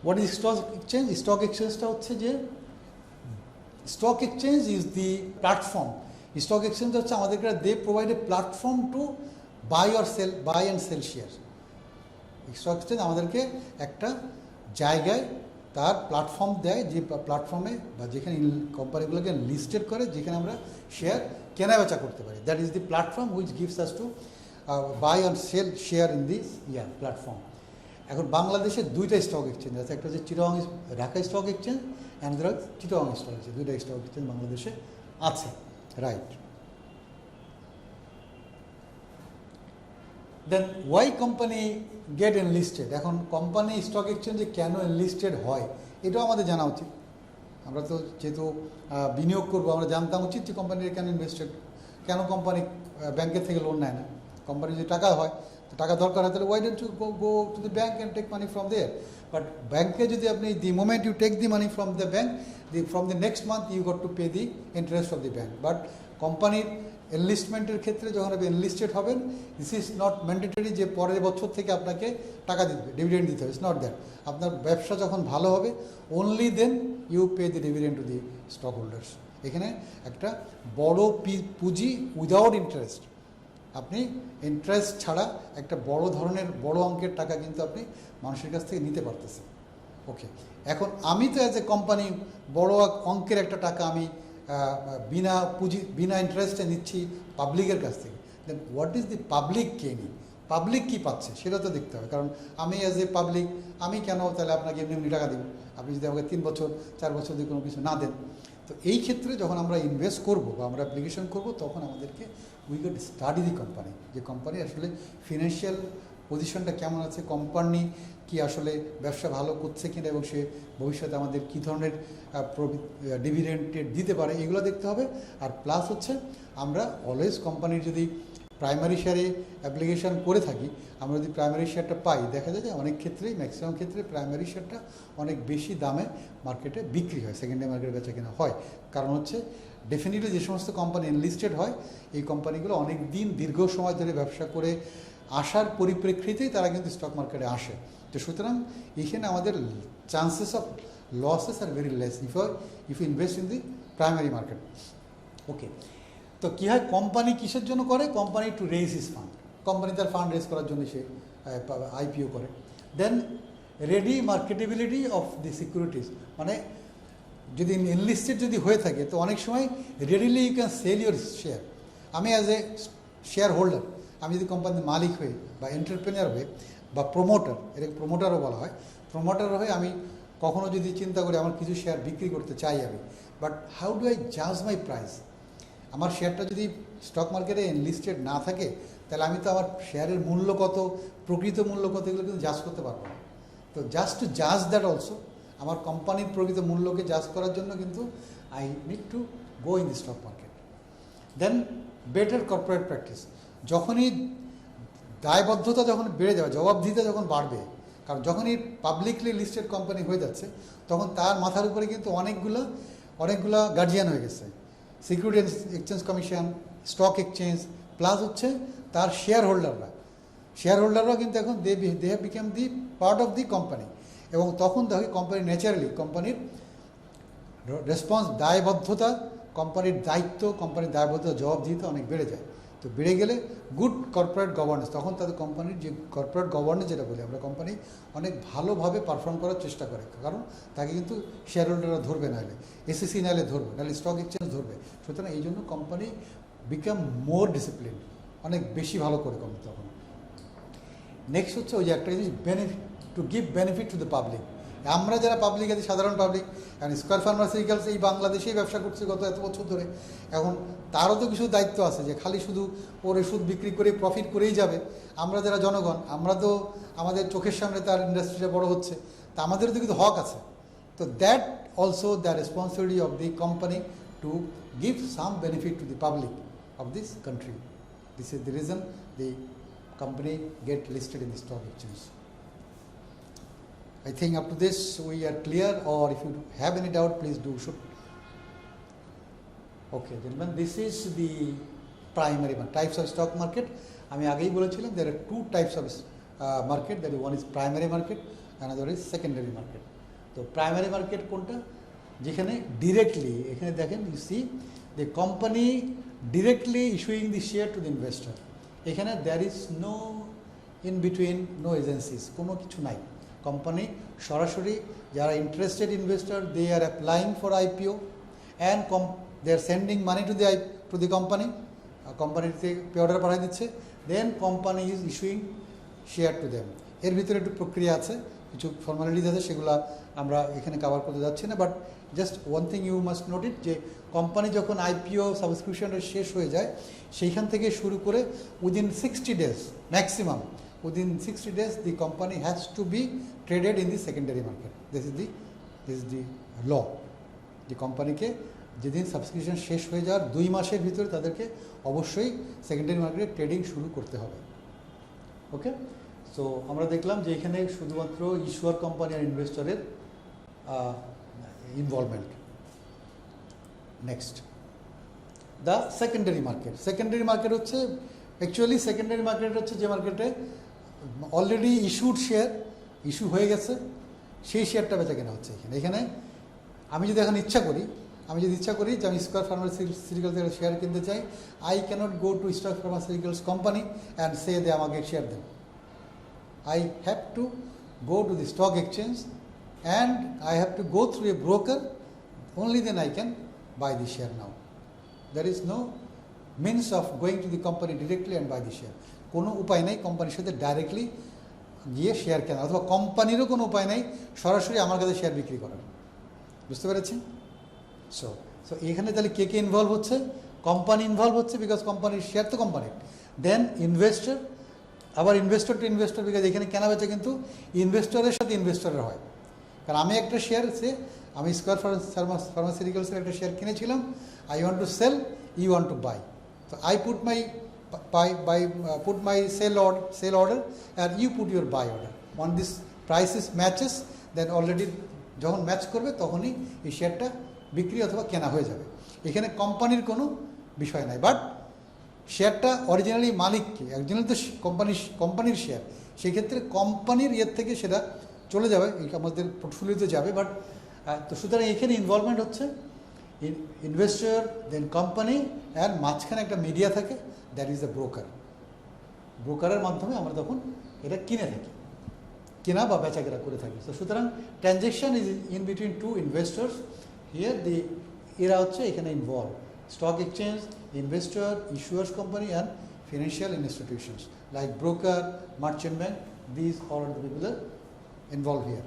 What is stock exchange? Stock exchange টা হচ্ছে যে stock exchange is the platform. Stock exchange হচ্ছে আমাদেরকে they provide a platform to buy and sell shares. Stock exchange আমাদেরকে একটা জায়গায় তার প্ল্যাটফর্ম দেয়, যে প্ল্যাটফর্মে বা যেখানে কোম্পানিগুলোকে লিস্টেড করে, যেখানে আমরা শেয়ার কেনাবেচা করতে পারি। That is the platform which gives us to buy and sell share in this platform. এখন বাংলাদেশে দুইটা স্টক এক্সচেঞ্জ আছে, একটা হচ্ছে Dhaka stock exchange, and Chittagong stock exchange. দুইটা স্টক এক্সচেঞ্জ বাংলাদেশে আছে, right. Then why company get enlisted. এখন কোম্পানি স্টক এক্সচেঞ্জে কেন এনলিস্টেড হয় এটাও আমাদের জানা উচিত। আমরা তো যেহেতু বিনিয়োগ করবো, আমরা জানতাম উচিত যে কোম্পানির কেন ইনভেস্টেড, কেন কোম্পানি ব্যাংকের থেকে লোন নেয় না। কোম্পানি যদি টাকা হয়, তো টাকা দরকার হয়, তাহলে why don't you go to the bank and take money from there. But ব্যাঙ্কে যদি আপনি the moment you take the money from the bank, from the next month you got to pay the interest of the bank. But কোম্পানির এনলিস্টমেন্টের ক্ষেত্রে যখন আপনি enlisted হবেন, this is not mandatory যে পরের বছর থেকে আপনাকে টাকা দিতে, ডিভিডেন্ড দিতে হবে। It's not that. আপনার ব্যবসা যখন ভালো হবে, only then you pay the dividend to the stock holders. এখানে একটা বড় পুঁজি উইদাউট ইন্টারেস্ট, আপনি ইন্টারেস্ট ছাড়া একটা বড় ধরনের বড় অঙ্কের টাকা কিন্তু আপনি মানুষের কাছ থেকে নিতে পারতেছেন। ওকে, এখন আমি তো অ্যাজ এ কোম্পানি বড় অঙ্কের একটা টাকা আমি বিনা ইন্টারেস্টে নিচ্ছি পাবলিকের কাছ থেকে। Then what is the public gaining? Public কী পাচ্ছে সেটা তো দেখতে হবে। কারণ আমি অ্যাজ এ পাবলিক, আমি কেন তাহলে আপনাকে এমনি এমনি টাকা দেব, আপনি যদি আমাকে 3 বছর 4 বছর যদি কোনো কিছু না দেন। তো এই ক্ষেত্রে যখন আমরা ইনভেস্ট করব বা আমরা অ্যাপ্লিকেশন করব, তখন আমাদেরকে we got study the company, যে কোম্পানি আসলে ফিনান্সিয়াল পজিশনটা কেমন আছে, কোম্পানি কি আসলে ব্যবসা ভালো করছে কিনা, এবং সে ভবিষ্যতে আমাদের কী ধরনের ডিভিডেন্ড দিতে পারে, এগুলো দেখতে হবে। আর প্লাস হচ্ছে আমরা অলওয়েজ কোম্পানির যদি প্রাইমারি শেয়ারে অ্যাপ্লিকেশান করে থাকি, আমরা যদি প্রাইমারি শেয়ারটা পাই, দেখা যায় যে অনেক ক্ষেত্রেই, ম্যাক্সিমাম ক্ষেত্রে প্রাইমারি শেয়ারটা অনেক বেশি দামে মার্কেটে বিক্রি হয়, সেকেন্ডারি মার্কেটে বেচা কেনা হয়। কারণ হচ্ছে ডেফিনেটলি যে সমস্ত কোম্পানি এনলিস্টেড হয়, এই কোম্পানিগুলো অনেক দিন দীর্ঘ সময় ধরে ব্যবসা করে আসার পরিপ্রেক্ষিতেই তারা কিন্তু স্টক মার্কেটে আসে। তো সুতরাং এখানে আমাদের chances of losses are very less if you invest in the primary market. Okay, তো কী হয়, কোম্পানি কিসের জন্য করে? Company to raise his fund. Company তার ফান্ড রেজ করার জন্য সে আইপিও করে। Then ready marketability of the securities, মানে যদি এনলিস্টেড যদি হয়ে থাকে, তো অনেক সময় readily you can sell your share. আমি অ্যাজ এ শেয়ার হোল্ডার, আমি যদি কোম্পানির মালিক হয়ে বা এন্টারপ্রেনার হয়ে বা প্রমোটার, এটাকে প্রমোটারও বলা হয়, প্রমোটার হয়ে আমি কখনও যদি চিন্তা করি আমার কিছু শেয়ার বিক্রি করতে চাই আমি, বাট হাউ ডু আই জাজ মাই প্রাইস? আমার শেয়ারটা যদি স্টক মার্কেটে এনলিস্টেড না থাকে, তাহলে আমি তো আমার শেয়ারের মূল্য কত, প্রকৃত মূল্য কত, এগুলো কিন্তু জাজ করতে পারবো না। তো জাস্ট টু জাজ দ্যাট অলসো, আমার কোম্পানির প্রকৃত মূল্যকে জাজ করার জন্য কিন্তু I need to go in the stock market. Then better corporate practice, যখনই দায়বদ্ধতা যখন বেড়ে যাবে, জবাবদিহিতা যখন বাড়বে, কারণ যখনই পাবলিকলি লিস্টেড কোম্পানি হয়ে যাচ্ছে, তখন তার মাথার উপরে কিন্তু অনেকগুলা গার্জিয়ান হয়ে গেছে। Security exchange commission, stock exchange, plus হচ্ছে তার শেয়ার হোল্ডাররাও কিন্তু এখন they have become the part of the company. এবং তখন দেখে কোম্পানি ন্যাচারালি, কোম্পানির দায়বদ্ধতা, কোম্পানির দায়িত্ব, কোম্পানির দায়বদ্ধতা, জবাবদিহিতা অনেক বেড়ে যায়। তো বেড়ে গেলে গুড কর্পোরেট গভর্নেন্স, তখন তাদের কোম্পানির যে কর্পোরেট গভর্নেন্স যেটা বলি আমরা, কোম্পানি অনেক ভালোভাবে পারফর্ম করার চেষ্টা করে, কারণ তাকে কিন্তু শেয়ার হোল্ডাররা ধরবে, নাহলে এসএসসি নাহলে ধরবে, নাহলে স্টক এক্সচেঞ্জ ধরবে। সুতরাং এই জন্য কোম্পানি বিকাম মোর ডিসিপ্লিন, অনেক বেশি ভালো করে কোম্পানি তখন। নেক্সট হচ্ছে ওই যে একটা জিনিস, benefit, to give benefit to the public. আমরা যারা পাবলিক আছি, সাধারণ পাবলিক, এখন স্কয়ার ফার্মাসিউটিক্যালস এই বাংলাদেশেই ব্যবসা করছে গত এত বছর ধরে, এখন তারও তো কিছু দায়িত্ব আছে, যে খালি শুধু ওর ওষুধ বিক্রি করে প্রফিট করেই যাবে। আমরা যারা জনগণ, আমরা তো আমাদের চোখের সামনে তার ইন্ডাস্ট্রিটা বড় হচ্ছে, তা আমাদেরও তো কিছু হক আছে। তো that also the responsibility of the company to give some benefit to the public of this country. This is the reason the company get listed in the stock exchange. I think up to this we are clear, or if you have any doubt, please do shoot. Okay, gentlemen, this is the primary one, types of stock market. আমি আগেই বলেছিলাম there are two types of market, that is one is primary market, another is secondary market. তো primary market কোনটা, যেখানে directly, এখানে দেখেন you see the company directly issuing the share to the investor. এখানে there is no in between, no agencies, কোনো কিছু নাই। Company সরাসরি যারা interested investor, they are applying for IPO and they are sending money to the company, কোম্পানিতে pay order পাঠিয়ে দিচ্ছে, then company is issuing share to them. এর ভিতরে একটু প্রক্রিয়া আছে, কিছু ফর্মালিটিস আছে, সেগুলো আমরা এখানে কভার করতে যাচ্ছি না। But just one thing you must note it, যে কোম্পানি যখন আইপিও সাবস্ক্রিপশনটা শেষ হয়ে যায়, সেইখান থেকে শুরু করে within 60 days maximum, within 60 days the company has to be traded in the secondary market. This is the law. যে কোম্পানিকে যেদিন সাবস্ক্রিপশন শেষ হয়ে যাওয়ার 2 মাসের ভিতরে তাদেরকে অবশ্যই সেকেন্ডারি মার্কেটে ট্রেডিং শুরু করতে হবে। ওকে, সো আমরা দেখলাম যে এখানে শুধুমাত্র ইস্যুয়ার কোম্পানি আর ইনভেস্টরের involvement. Next, the secondary market. Secondary market হচ্ছে অ্যাকচুয়ালি সেকেন্ডারি মার্কেট হচ্ছে যে মার্কেটে অলরেডি ইস্যুড শেয়ার ইস্যু হয়ে গেছে, সেই শেয়ারটা বেচা কেনা হচ্ছে এখানে। এখানে আমি যদি এখন ইচ্ছা করি যে আমি স্কয়ার ফার্মাসিউটিক্যালস থেকে শেয়ার কিনতে চাই, I can't go to Square Pharmaceuticals company and say they আমাকে শেয়ার দেন। I have to go to the stock exchange and I have to go through a broker, only then I can buy the share now. There is no means of going to the company directly and buy the share. কোনো উপায় নেই কোম্পানির সাথে directly গিয়ে share কেনা, অথবা কোম্পানিরও কোনো উপায় নেই সরাসরি আমার কাছে শেয়ার বিক্রি করার। বুঝতে পেরেছি? সো এখানে তাহলে কে ইনভলভ হচ্ছে? কোম্পানি ইনভলভ হচ্ছে, বিকজ কোম্পানির শেয়ার তো কোম্পানির। দেন ইনভেস্টর, আবার ইনভেস্টর টু ইনভেস্টর, বিকজ এখানে কেনা বেচা কিন্তু ইনভেস্টরের সাথে ইনভেস্টরের হয়। কারণ আমি একটা শেয়ার আমি স্কয়ার ফার্মাসিউটিক্যালসের একটা শেয়ার কিনেছিলাম, I want to sell, you want to buy, তো I put my sell order and you put your buy order. When this prices matches, then already যখন ম্যাচ করবে তখনই এই শেয়ারটা বিক্রি অথবা কেনা হয়ে যাবে। এখানে কোম্পানির কোনো বিষয় নাই। বাট শেয়ারটা অরিজিনালি মালিক কি? অরিজিনালি তো কোম্পানির শেয়ার, সেই ক্ষেত্রে কোম্পানির ইয়ের থেকে সেটা চলে যাবে, আমাদের পোর্টফোলিওতে যাবে। বাট তো সুতরাং এখানে ইনভলভমেন্ট হচ্ছে ইনভেস্টর, দেন কোম্পানি, অ্যান্ড মাঝখানে একটা মিডিয়া থাকে, দ্যাট ইজ দ্য ব্রোকার। ব্রোকারের মাধ্যমে আমরা তখন এটা কিনে থাকি, কেনা বা বেচাকেনা করে থাকি। তো সুতরাং transaction is in between two investors. Here এরা হচ্ছে এখানে involve, stock exchange, investor, issuers company and financial institutions like broker, merchant bank, these are the people involved here.